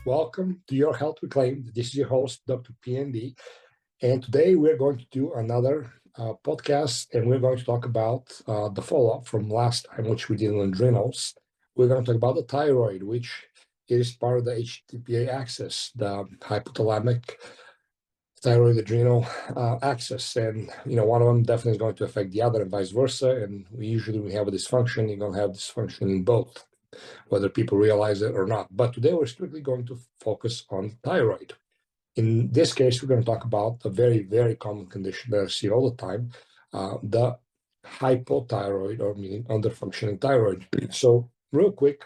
Welcome to Your Health Reclaimed. This is your host, DrPND, and today we're going to do another podcast, and we're going to talk about the follow-up from last time, which we did on adrenals. We're going to talk about the thyroid, which is part of the HTPA axis, the hypothalamic thyroid adrenal axis, and one of them definitely is going to affect the other, and vice versa. And when we have a dysfunction, you're going to have dysfunction in both, whether people realize it or not. But today we're strictly going to focus on thyroid. In this case, we're going to talk about a very, very common condition that I see all the time, the hypothyroid, or meaning underfunctioning thyroid. So real quick,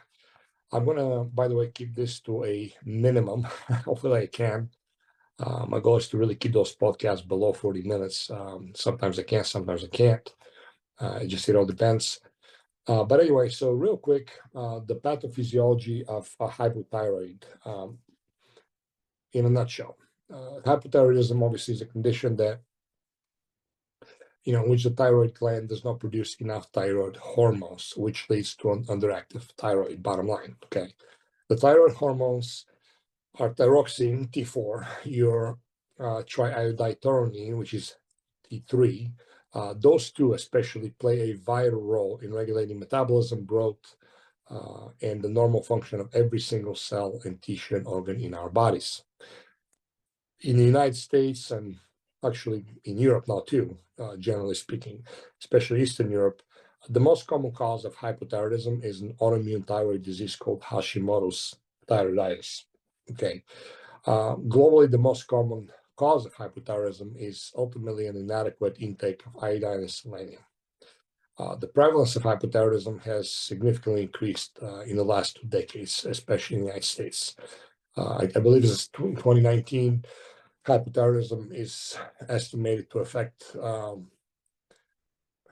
I'm going to, by the way, keep this to a minimum. Hopefully I can. My goal is to really keep those podcasts below 40 minutes. Sometimes I can, sometimes I can't. It all depends. But anyway, so real quick, the pathophysiology of hypothyroid in a nutshell. Hypothyroidism obviously is a condition that, in which the thyroid gland does not produce enough thyroid hormones, which leads to an underactive thyroid, bottom line, okay? The thyroid hormones are thyroxine, T4, your triiodithyronine, which is T3. Those two especially play a vital role in regulating metabolism, growth, and the normal function of every single cell and tissue and organ in our bodies. In the United States, and actually in Europe now too, generally speaking, especially Eastern Europe, the most common cause of hypothyroidism is an autoimmune thyroid disease called Hashimoto's thyroiditis. Okay. Globally, the most common cause of hypothyroidism is ultimately an inadequate intake of iodine and selenium. The prevalence of hypothyroidism has significantly increased in the last 2 decades, especially in the United States. I believe it's 2019, hypothyroidism is estimated to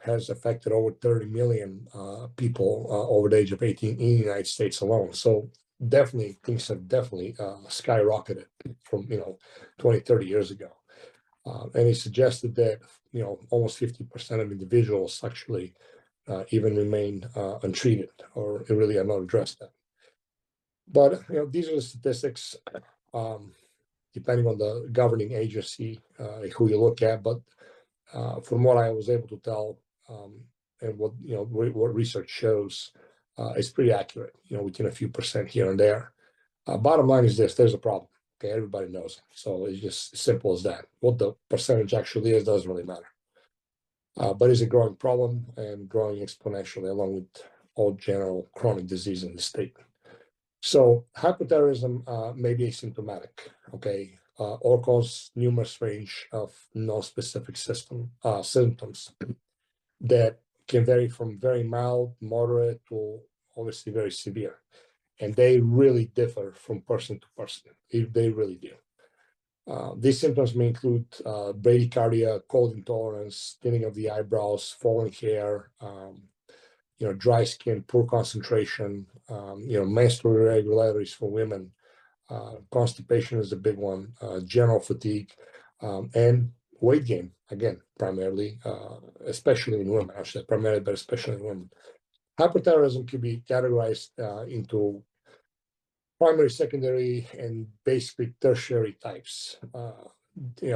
has affected over 30 million people over the age of 18 in the United States alone. So definitely, things have skyrocketed from 20, 30 years ago. And he suggested that almost 50% of individuals actually even remain untreated or really are not addressed. But these are the statistics, depending on the governing agency who you look at. But from what I was able to tell, and what what research shows, it's pretty accurate. Within a few percent here and there. Bottom line is this: there's a problem. Okay, everybody knows it. So it's just as simple as that. What the percentage actually is doesn't really matter. But it's a growing problem and growing exponentially, along with all general chronic disease in the state. So hypothyroidism may be asymptomatic, okay, or cause numerous range of non-specific symptoms that can vary from very mild, moderate, to obviously very severe. And they really differ from person to person. They really do. These symptoms may include bradycardia, cold intolerance, thinning of the eyebrows, falling hair, dry skin, poor concentration, menstrual irregularities for women. Constipation is a big one, general fatigue, and weight gain, again, primarily, especially in women, actually, primarily, but especially in women. Hypothyroidism can be categorized into primary, secondary, and basically tertiary types.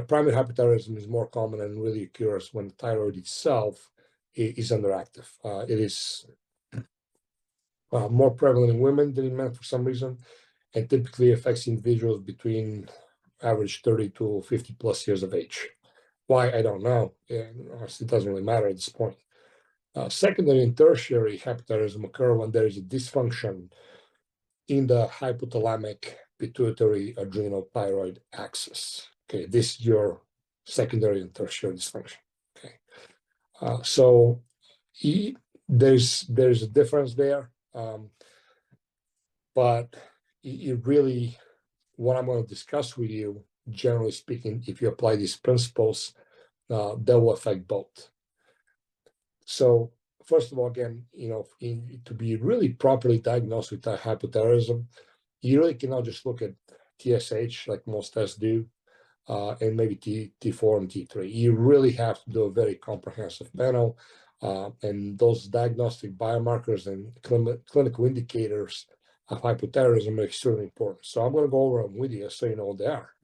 Primary hypothyroidism is more common and really occurs when the thyroid itself is underactive. It is more prevalent in women than in men for some reason, and typically affects individuals between average 30 to 50 plus years of age. Why, I don't know. It doesn't really matter at this point. Secondary and tertiary hypothyroidism occur when there is a dysfunction in the hypothalamic pituitary adrenal thyroid axis. Okay, this is your secondary and tertiary dysfunction. Okay, so there's a difference there, but it really, what I'm going to discuss with you, generally speaking, if you apply these principles, that will affect both. So first of all, again, to be really properly diagnosed with hypothyroidism, you really cannot just look at TSH like most tests do, and maybe T4 and T3. You really have to do a very comprehensive panel, and those diagnostic biomarkers and clinical indicators of hypothyroidism are extremely important. So I'm going to go over them with you so you know what they are.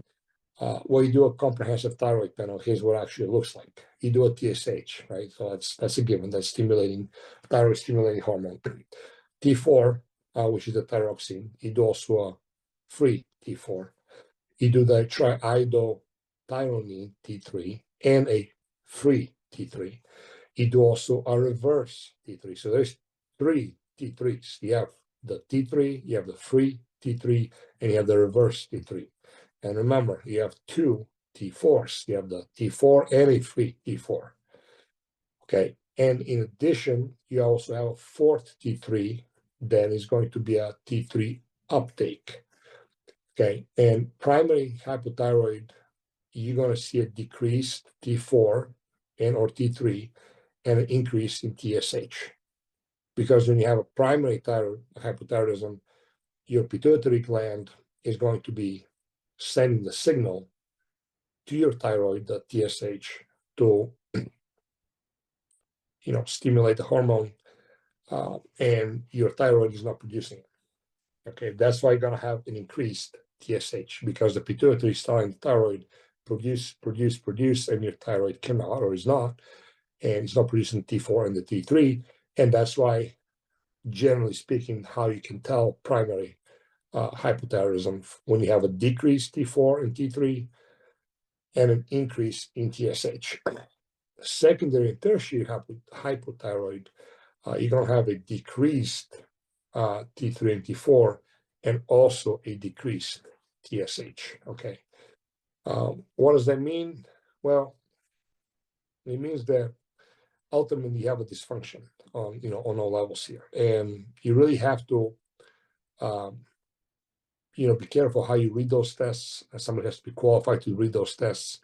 Well, you do a comprehensive thyroid panel. Here's what it actually looks like. You do a TSH, right? So that's a given. That's thyroid stimulating hormone. T4, which is the thyroxine. You do also a free T4. You do the triiodothyronine T3 and a free T3. You do also a reverse T3. So there's 3 T3s. You have the T3, you have the free T3, and you have the reverse T3. And remember, you have 2 T4s. You have the T4 and a free T4. Okay. And in addition, you also have a fourth T3 that is going to be a T3 uptake. Okay. And primary hypothyroid, you're going to see a decreased T4 and or T3 and an increase in TSH. Because when you have a primary hypothyroidism, your pituitary gland is going to be sending the signal to your thyroid, the TSH, to stimulate the hormone, and your thyroid is not producing it. Okay, that's why you're going to have an increased TSH, because the pituitary is telling the thyroid produce, and your thyroid cannot or is not, and it's not producing T4 and the T3, and that's why, generally speaking, how you can tell primary hypothyroidism when you have a decreased T4 and T3 and an increase in TSH. Secondary and tertiary hypothyroid, you're going to have a decreased T3 and T4 and also a decreased TSH. Okay. What does that mean? Well, it means that ultimately you have a dysfunction on all levels here, and you really have to be careful how you read those tests. Somebody has to be qualified to read those tests,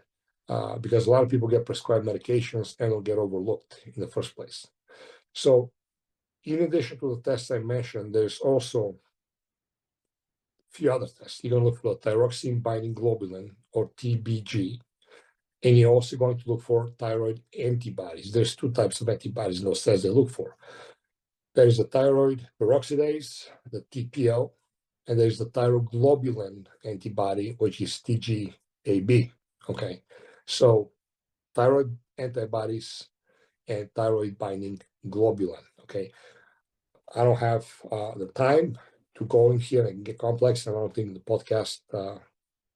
because a lot of people get prescribed medications and will get overlooked in the first place. So in addition to the tests I mentioned, there's also a few other tests. You're going to look for the thyroxine binding globulin, or TBG, and you're also going to look for thyroid antibodies. There's 2 types of antibodies in those tests they look for. There's the thyroid peroxidase, the TPO, and there's the thyroglobulin antibody, which is TGAB. Okay, so thyroid antibodies and thyroid binding globulin. Okay, I don't have the time to go in here and get complex. I don't think the podcast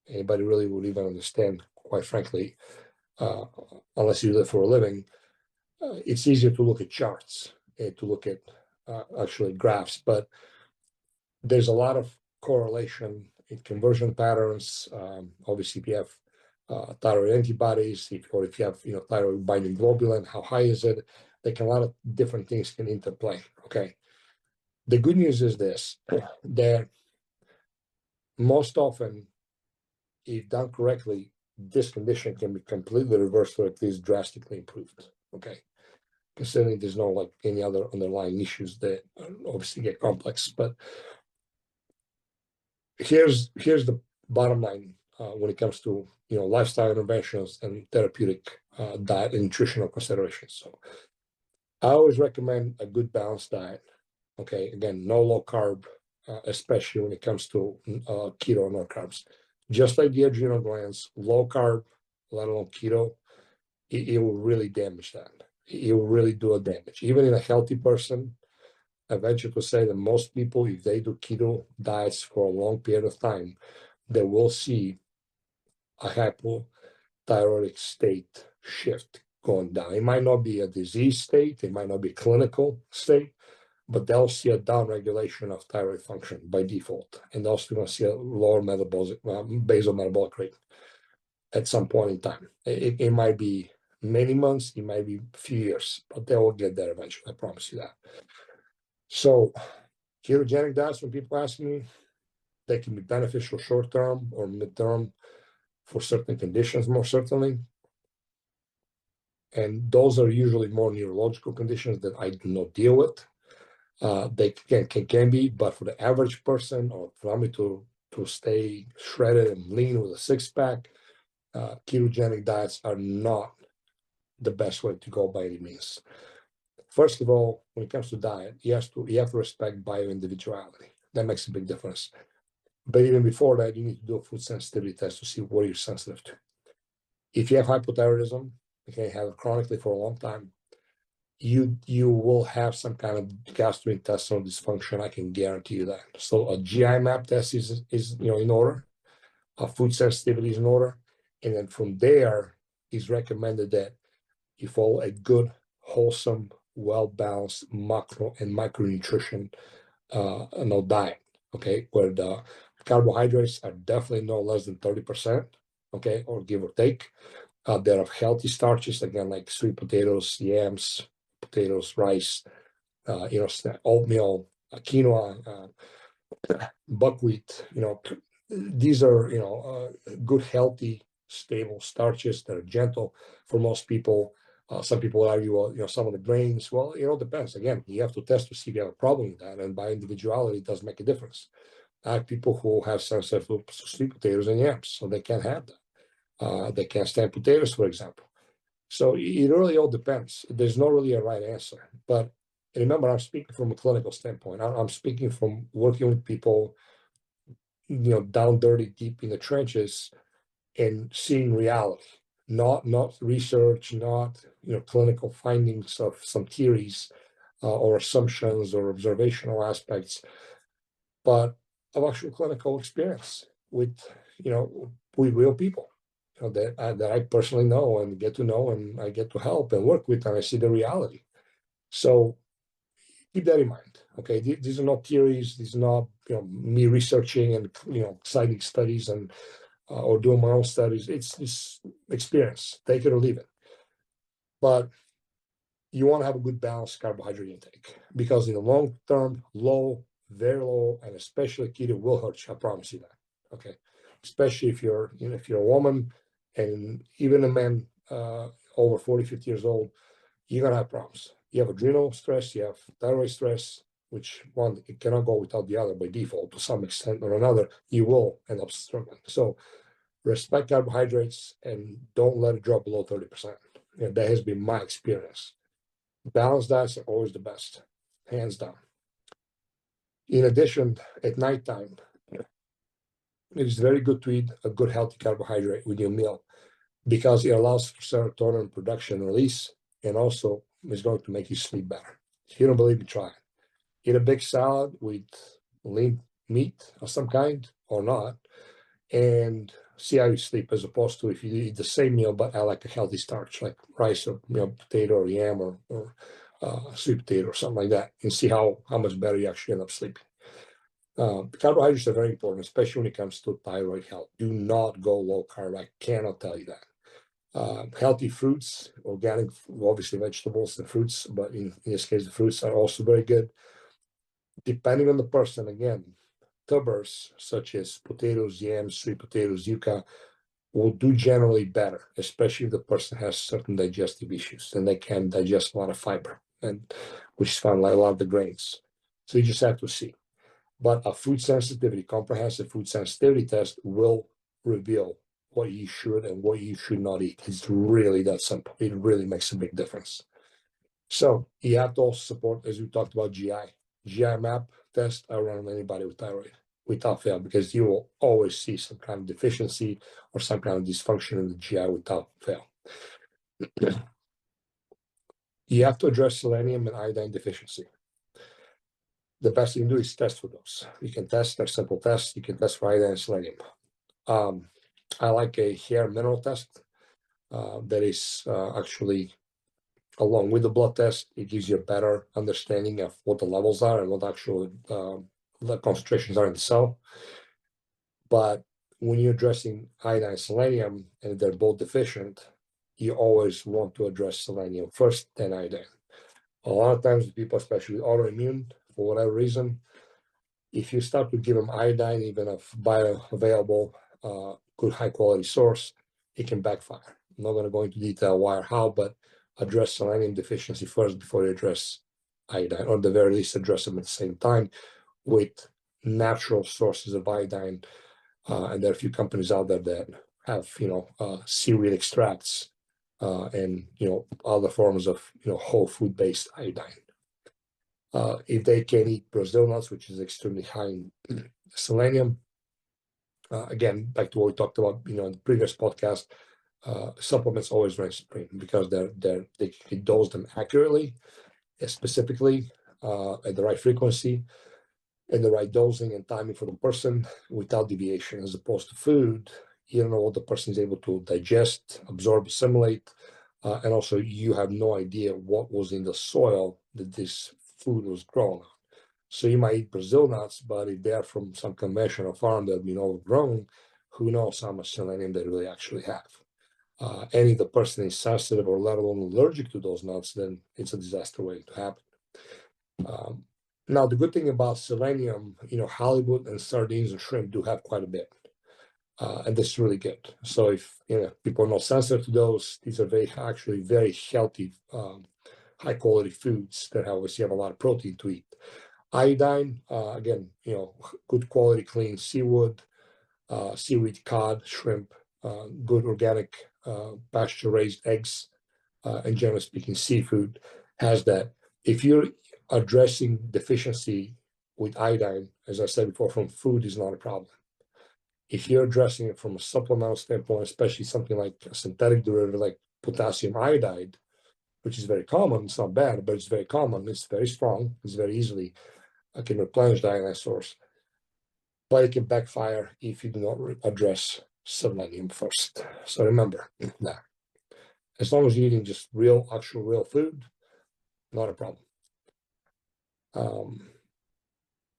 anybody really would even understand, quite frankly, unless you do it for a living. It's easier to look at charts and to look at actually graphs, but there's a lot of correlation in conversion patterns. Obviously, if you have thyroid antibodies, or if you have thyroid binding globulin, how high is it? Like, a lot of different things can interplay. Okay. The good news is this, that most often, if done correctly, this condition can be completely reversed or at least drastically improved. Okay. Considering there's no like any other underlying issues that obviously get complex. But here's the bottom line when it comes to lifestyle interventions and therapeutic diet and nutritional considerations. So I always recommend a good balanced diet. Okay, again, no low carb, especially when it comes to keto and no carbs. Just like the adrenal glands, low carb, let alone keto, it will really damage that. It will really do a damage. Even in a healthy person, I venture to say that most people, if they do keto diets for a long period of time, they will see a hypothyroidic state shift going down. It might not be a disease state, it might not be a clinical state, but they'll see a downregulation of thyroid function by default, and they're also going to see a lower basal metabolic rate at some point in time. It might be many months, it might be a few years, but they will get there eventually. I promise you that. So ketogenic diets, when people ask me, they can be beneficial short-term or mid-term for certain conditions, more certainly. And those are usually more neurological conditions that I do not deal with. They can be, but for the average person, or for me to stay shredded and lean with a six-pack, ketogenic diets are not the best way to go by any means. First of all, when it comes to diet, you have to respect bioindividuality. That makes a big difference. But even before that, you need to do a food sensitivity test to see what you're sensitive to. If you have hypothyroidism, okay, have it chronically for a long time, you will have some kind of gastrointestinal dysfunction. I can guarantee you that. So a GI map test is in order. A food sensitivity is in order, and then from there, it's recommended that you follow a good, wholesome, well-balanced macro and micronutrition diet. Okay, where the carbohydrates are definitely no less than 30%. Okay, or give or take. There are healthy starches, again, like sweet potatoes, yams, potatoes, rice, oatmeal, quinoa, buckwheat. These are good, healthy, stable starches that are gentle for most people. Some people argue, well, some of the grains. Well, it depends. Again, you have to test to see if you have a problem with that, and by individuality, it does make a difference. I have people who have sensitive to sweet potatoes and yams, so they can't have that. They can't stand potatoes, for example. So it really all depends. There's not really a right answer. But remember, I'm speaking from a clinical standpoint. I'm speaking from working with people, down dirty, deep in the trenches, and seeing reality, not research, not clinical findings of some theories or assumptions or observational aspects, but of actual clinical experience with with real people that I personally know and get to know, and I get to help and work with, and I see the reality. So keep that in mind. Okay, these are not theories. These are not me researching and citing studies and or doing my own studies. It's experience. Take it or leave it. But you want to have a good balanced carbohydrate intake, because in the long term, low, very low, and especially keto will hurt you. I promise you that. Okay, especially if you're a woman, and even a man over 40, 50 years old, you're gonna have problems. You have adrenal stress, you have thyroid stress, which one, it cannot go without the other by default to some extent or another. You will end up struggling. So respect carbohydrates and don't let it drop below 30%. That has been my experience. Balanced diets are always the best, hands down. In addition, at nighttime, it is very good to eat a good healthy carbohydrate with your meal, because it allows for serotonin production and release, and also is going to make you sleep better. If you don't believe me, try it. Eat a big salad with lean meat of some kind or not, and see how you sleep, as opposed to if you eat the same meal but add like a healthy starch, like rice or potato or yam or sweet potato or something like that, and see how much better you actually end up sleeping. Carbohydrates are very important, especially when it comes to thyroid health. Do not go low carb. I cannot tell you that. Healthy fruits, organic, obviously vegetables and fruits, but in this case, the fruits are also very good. Depending on the person, again, tubers such as potatoes, yams, sweet potatoes, yuca will do generally better, especially if the person has certain digestive issues and they can digest a lot of fiber, and which is found like a lot of the grains. So you just have to see. But a food sensitivity, comprehensive food sensitivity test will reveal what you should and what you should not eat. It's really that simple. It really makes a big difference. So you have to also support, as we talked about, GI map test. I run on anybody with thyroid without fail, because you will always see some kind of deficiency or some kind of dysfunction in the GI without fail. You have to address selenium and iodine deficiency. The best you can do is test for those. You can test, they're simple tests. You can test for iodine and selenium. I like a hair mineral test that is actually along with the blood test. It gives you a better understanding of what the levels are and what actual the concentrations are in the cell. But when you're addressing iodine and selenium and they're both deficient, you always want to address selenium first, then iodine. A lot of times, people, especially autoimmune, for whatever reason, if you start to give them iodine, even of bioavailable, good high quality source, it can backfire. I'm not going to go into detail why or how, but address selenium deficiency first before you address iodine, or at the very least address them at the same time with natural sources of iodine. And there are a few companies out there that have, seaweed extracts and, other forms of, whole food based iodine. If they can eat Brazil nuts, which is extremely high in selenium, again, back to what we talked about, in the previous podcast, supplements always rank supreme because they can dose them accurately, specifically, at the right frequency, and the right dosing and timing for the person without deviation, as opposed to food. You don't know what the person is able to digest, absorb, assimilate, and also you have no idea what was in the soil that this food was grown on. So you might eat Brazil nuts, but if they're from some conventional farm that have been overgrown, who knows how much selenium they really actually have. And if the person is sensitive or let alone allergic to those nuts, then it's a disaster waiting to happen. Now, the good thing about selenium, halibut and sardines and shrimp do have quite a bit. And this is really good. So if people are not sensitive to those, these are actually very healthy, high quality foods that obviously have a lot of protein to eat. Iodine, again, good quality, clean seaweed, cod, shrimp, good organic, pasture raised eggs, and generally speaking, seafood has that. If you're addressing deficiency with iodine, as I said before, from food is not a problem. If you're addressing it from a supplemental standpoint, especially something like a synthetic derivative like potassium iodide, which is very common, it's not bad, but it's very common, it's very strong, it's very easily, I can replenish the iodine source, but it can backfire if you do not address selenium first. So remember that. As long as you're eating just actual real food, not a problem.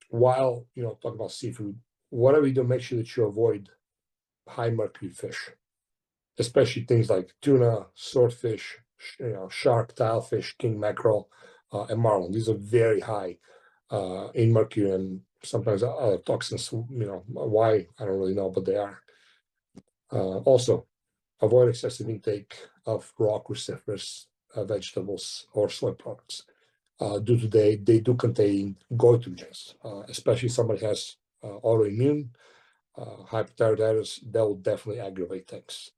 While talk about seafood, whatever you do, make sure that you avoid high mercury fish, especially things like tuna, swordfish, shark, tilefish, king mackerel, and marlin. These are very high in mercury and sometimes other toxins. Why, I don't really know, but they are. Also, avoid excessive intake of raw cruciferous vegetables or soy products. Due to they do contain goitrogens, especially if somebody has autoimmune hypothyroidism, that will definitely aggravate things.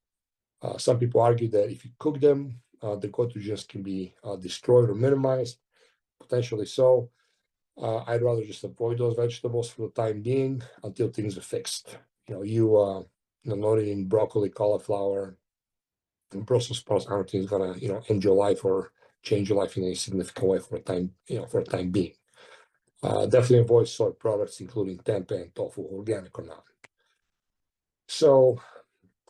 Some people argue that if you cook them, the goitrogens can be destroyed or minimized, potentially so. I'd rather just avoid those vegetables for the time being until things are fixed. Not eating broccoli, cauliflower, and Brussels sprouts, I don't think is gonna end your life or change your life in a significant way for a time being. Definitely avoid soy products, including tempeh and tofu, organic or not. So,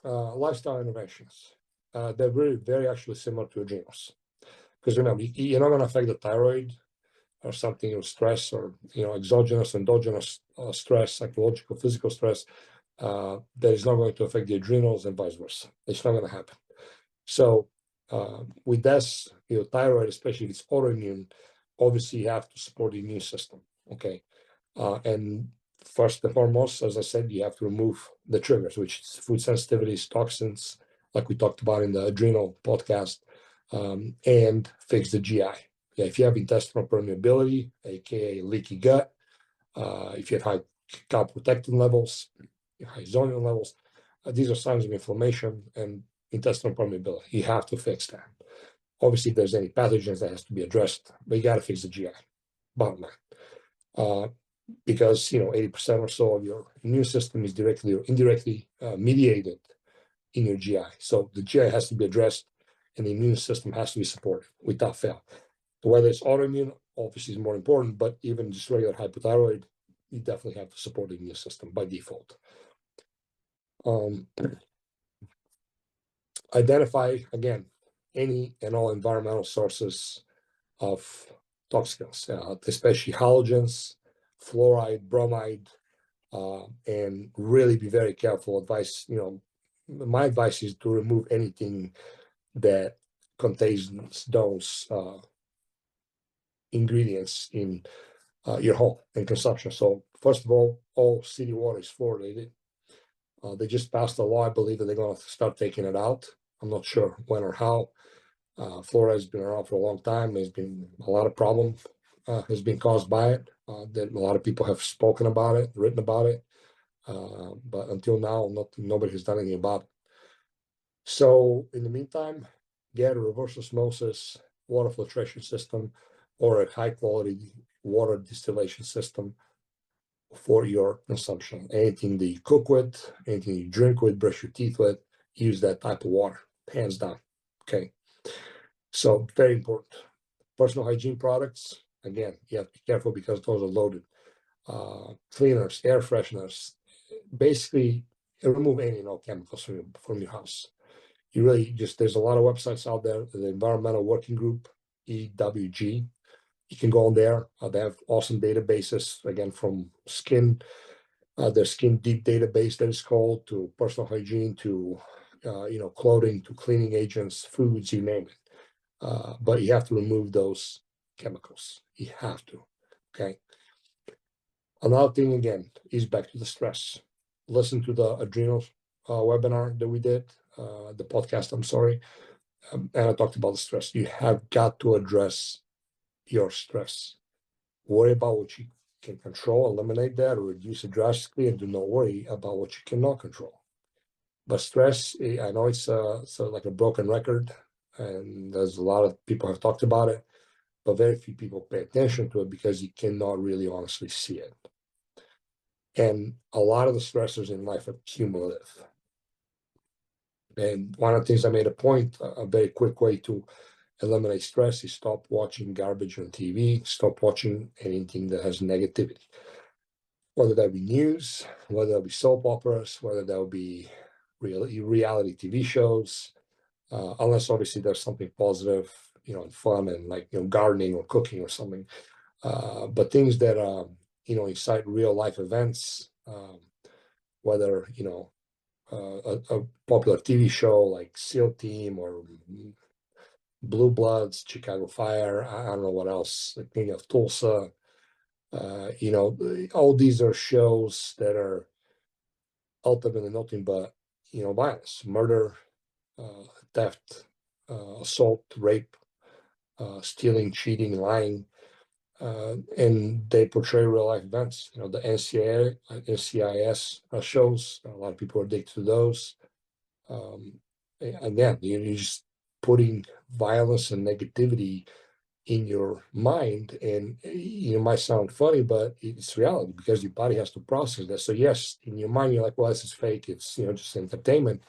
lifestyle interventions. They're very, very actually similar to adrenals. Because remember, you're not going to affect the thyroid or something, or stress, or exogenous, endogenous stress, psychological, physical stress. That is not going to affect the adrenals and vice versa. It's not going to happen. So with this, thyroid, especially if it's autoimmune, obviously you have to support the immune system. Okay. And first and foremost, as I said, you have to remove the triggers, which is food sensitivities, toxins, like we talked about in the adrenal podcast, and fix the GI. Yeah, if you have intestinal permeability, aka leaky gut, if you have high calprotectin levels, high zonin levels, these are signs of inflammation and intestinal permeability. You have to fix that. Obviously, if there's any pathogens, that has to be addressed, but you got to fix the GI. Bottom line. Because 80% or so of your immune system is directly or indirectly mediated in your GI. So the GI has to be addressed, and the immune system has to be supported without fail. Whether it's autoimmune, obviously, is more important, but even just regular hypothyroid, you definitely have to support the immune system by default. Identify, again, any and all environmental sources of toxins, especially halogens, fluoride, bromide, and really be very careful. My advice is to remove anything that contains those ingredients in your home and consumption. So first of all city water is fluoridated. They just passed a law, I believe, that they're going to start taking it out. I'm not sure when or how. Fluoride has been around for a long time. There's been a lot of problems has been caused by it. That a lot of people have spoken about it, written about it. But until now, nobody has done anything about it. So in the meantime, get a reverse osmosis water filtration system or a high quality water distillation system for your consumption. Anything that you cook with, anything you drink with, brush your teeth with, use that type of water, hands down. Okay. So very important. Personal hygiene products, again, you have to be careful because those are loaded. Cleaners, air fresheners, basically remove any and all chemicals from your house. You really just, there's a lot of websites out there, the Environmental Working Group, EWG. You can go on there. They have awesome databases, again, from skin, their skin deep database that is called, to personal hygiene, to clothing, to cleaning agents, foods, you name it. But you have to remove those chemicals. You have to. Okay. Another thing, again, is back to the stress. Listen to the adrenal webinar that we did, the podcast, I'm sorry. And I talked about the stress. You have got to address your stress. Worry about what you can control, eliminate that, or reduce it drastically, and do not worry about what you cannot control. But stress, I know it's like a broken record, and there's a lot of people have talked about it, but very few people pay attention to it because you cannot really honestly see it. And a lot of the stressors in life are cumulative. And one of the things I made a point, a very quick way to eliminate stress is stop watching garbage on TV, stop watching anything that has negativity. Whether that be news, whether that be soap operas, whether that will be reality TV shows, unless obviously there's something positive, and fun, and like, gardening or cooking or something. But things that, incite real life events, whether, a popular TV show like SEAL Team or Blue Bloods, Chicago Fire, I don't know what else, the King of Tulsa, all these are shows that are ultimately nothing but, violence, murder, theft, assault, rape, stealing, cheating, lying, and they portray real life events. The NCIS shows, a lot of people are addicted to those. Again, you're just putting violence and negativity in your mind, and it might sound funny, but it's reality because your body has to process that. So yes, in your mind, you're like, well, this is fake. It's, just entertainment.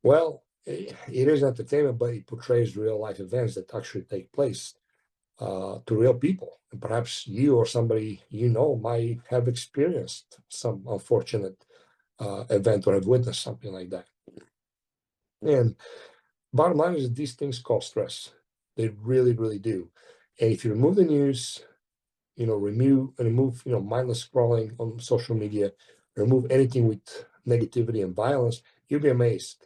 Well, it is entertainment, but it portrays real life events that actually take place to real people. And perhaps you or somebody might have experienced some unfortunate event or have witnessed something like that. And bottom line is that these things cause stress. They really, really do. And if you remove the news, remove mindless scrolling on social media, remove anything with negativity and violence, you'll be amazed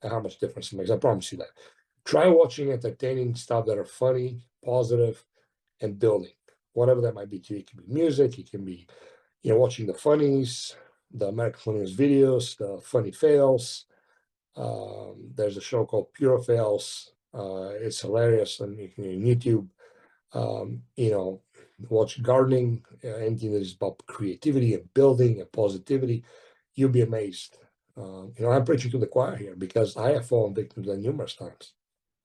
at how much difference it makes. I promise you that. Try watching entertaining stuff that are funny, positive, and building, whatever that might be to you. It can be music, it can be, watching the funnies, the American Funniest Videos, the funny fails. There's a show called Pure Fails. It's hilarious on YouTube. Watch gardening, anything that is about creativity and building and positivity. You'll be amazed. I'm preaching to the choir here because I have fallen victim to that numerous times.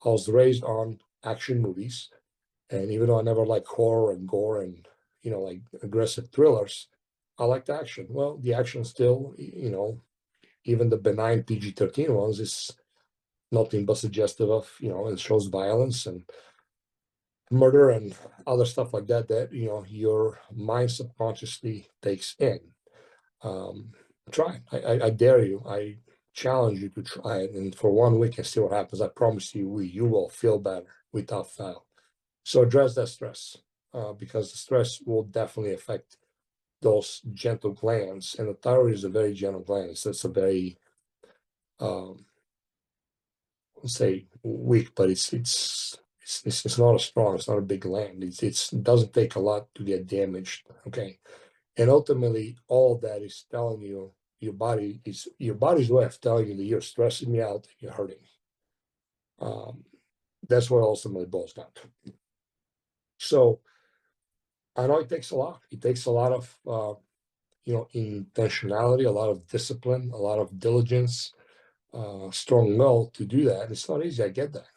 I was raised on action movies, and even though I never like horror and gore and like aggressive thrillers, I liked action. Well, the action still, even the benign PG-13 ones is nothing but suggestive of, it shows violence and murder and other stuff like that your mind subconsciously takes in. Try it. I dare you. I challenge you to try it, and for 1 week and see what happens. I promise you will feel better without fail. So address that stress, because the stress will definitely affect those gentle glands, and the thyroid is a very gentle gland. So it's a very, let's say, weak, but it's not a strong. It's not a big gland. It doesn't take a lot to get damaged. Okay, and ultimately, all of that is telling you your body's way of telling you that you're stressing me out, you're hurting me. That's what ultimately boils down to. So I know it takes a lot. It takes a lot of intentionality, a lot of discipline, a lot of diligence, strong will to do that. It's not easy. I get that.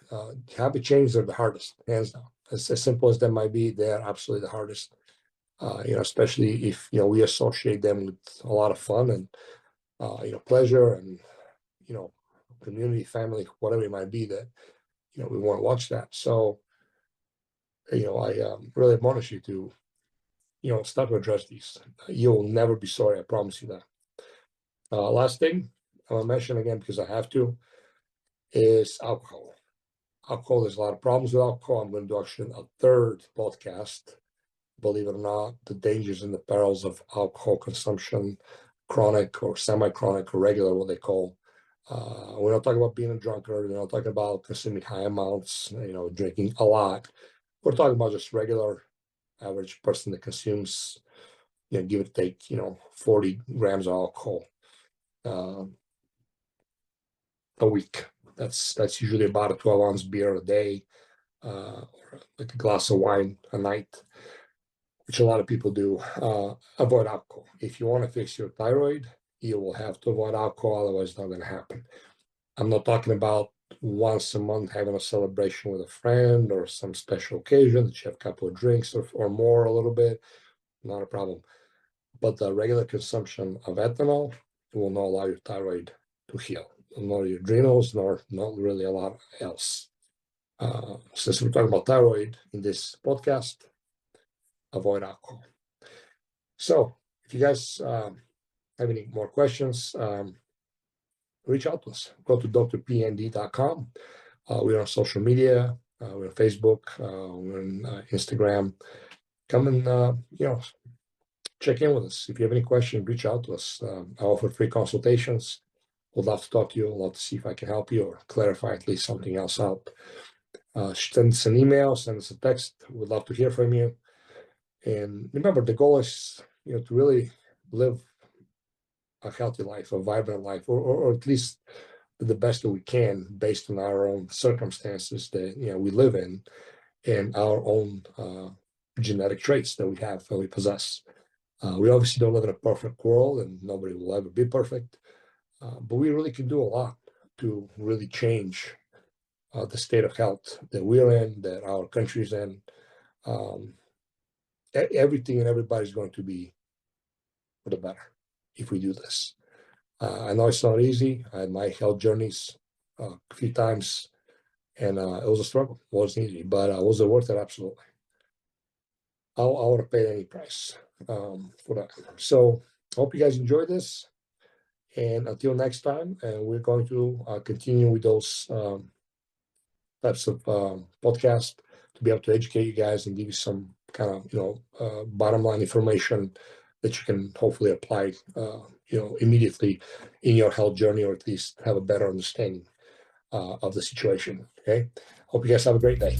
Habit changes are the hardest, hands down. As simple as that might be, they are absolutely the hardest. Especially if, we associate them with a lot of fun and, pleasure and, community, family, whatever it might be that, we want to watch that. So, I really admonish you to, start to address these. You'll never be sorry. I promise you that. Last thing I'll mention again, because I have to, is alcohol. Alcohol, there's a lot of problems with alcohol. I'm going to do actually a third podcast, believe it or not, the dangers and the perils of alcohol consumption, chronic or semi-chronic or regular, what they call. We're not talking about being a drunkard. We're not talking about consuming high amounts, drinking a lot. We're talking about just regular average person that consumes, give or take, 40 grams of alcohol a week. That's usually about a 12-ounce beer a day, or like a glass of wine a night, which a lot of people do. Avoid alcohol. If you want to fix your thyroid, you will have to avoid alcohol, otherwise it's not going to happen. I'm not talking about once a month having a celebration with a friend or some special occasion that you have a couple of drinks or more a little bit, not a problem. But the regular consumption of ethanol will not allow your thyroid to heal, nor your adrenals, nor not really a lot else. Since we're talking about thyroid in this podcast, avoid alcohol. So if you guys have any more questions, reach out to us. Go to DrPND.com. We're on social media. We're on Facebook. We're on Instagram. Come and, check in with us. If you have any questions, reach out to us. I offer free consultations. Would love to talk to you. I'd love to see if I can help you or clarify at least something else out. Send us an email, send us a text. We'd love to hear from you. And remember, the goal is, to really live a healthy life, a vibrant life, or at least the best that we can based on our own circumstances that, we live in and our own genetic traits that we have and we possess. We obviously don't live in a perfect world, and nobody will ever be perfect. But we really can do a lot to really change the state of health that we're in, that our country's in. Everything and everybody's going to be for the better if we do this. I know it's not easy. I had my health journeys a few times, and it was a struggle. It wasn't easy, but was it worth it? Absolutely. I would have paid any price for that. So I hope you guys enjoyed this. And until next time, and we're going to continue with those types of podcasts to be able to educate you guys and give you some kind of, bottom line information that you can hopefully apply, immediately in your health journey, or at least have a better understanding of the situation. Okay. Hope you guys have a great day.